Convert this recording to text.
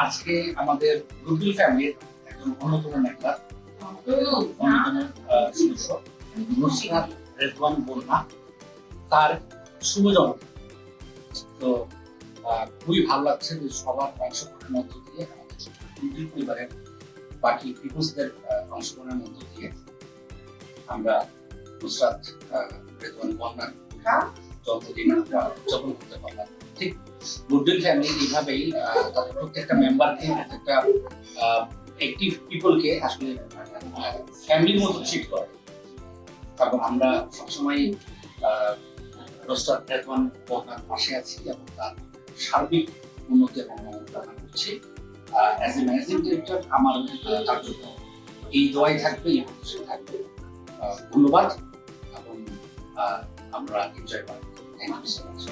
আজকে আমাদের গুডউইল ফ্যামিলির একজন অন্যতম মেম্বার, অন্যতম সদস্য নুসরাত রেজওয়ান বন্যা, তার শুভ জন্মদিন। তো খুবই ভালো লাগছে যে সবার অংশগ্রহণের মধ্য দিয়ে আমাদের গুডউইল পরিবারের বাকি পিপুলসদের অংশগ্রহণের মধ্য দিয়ে আমরা নুসরাত রেজওয়ান বন্যার জন্মদিন আমরা উদযাপন করতে পারলাম। ঠিক গুডউইল ফ্যামিলি এইভাবেই তাদের প্রত্যেকটা মেম্বারকে, প্রত্যেকটা অ্যাক্টিভ পিপলকে আসলে ফ্যামিলির মতো ট্রিট করে। এবং আমরা সবসময় নুসরাত রেজওয়ান বন্যার পাশে আছি এবং তার সার্বিক উন্নতি এবং মঙ্গল কামনা করছি। অ্যাজ এ ম্যানেজিং ডিরেক্টর আমার তার জন্য এই দোয়াই থাকবে, এই প্রত্যাশা থাকবে। ধন্যবাদ এবং আমরা এনজয় করব। Thank you so much.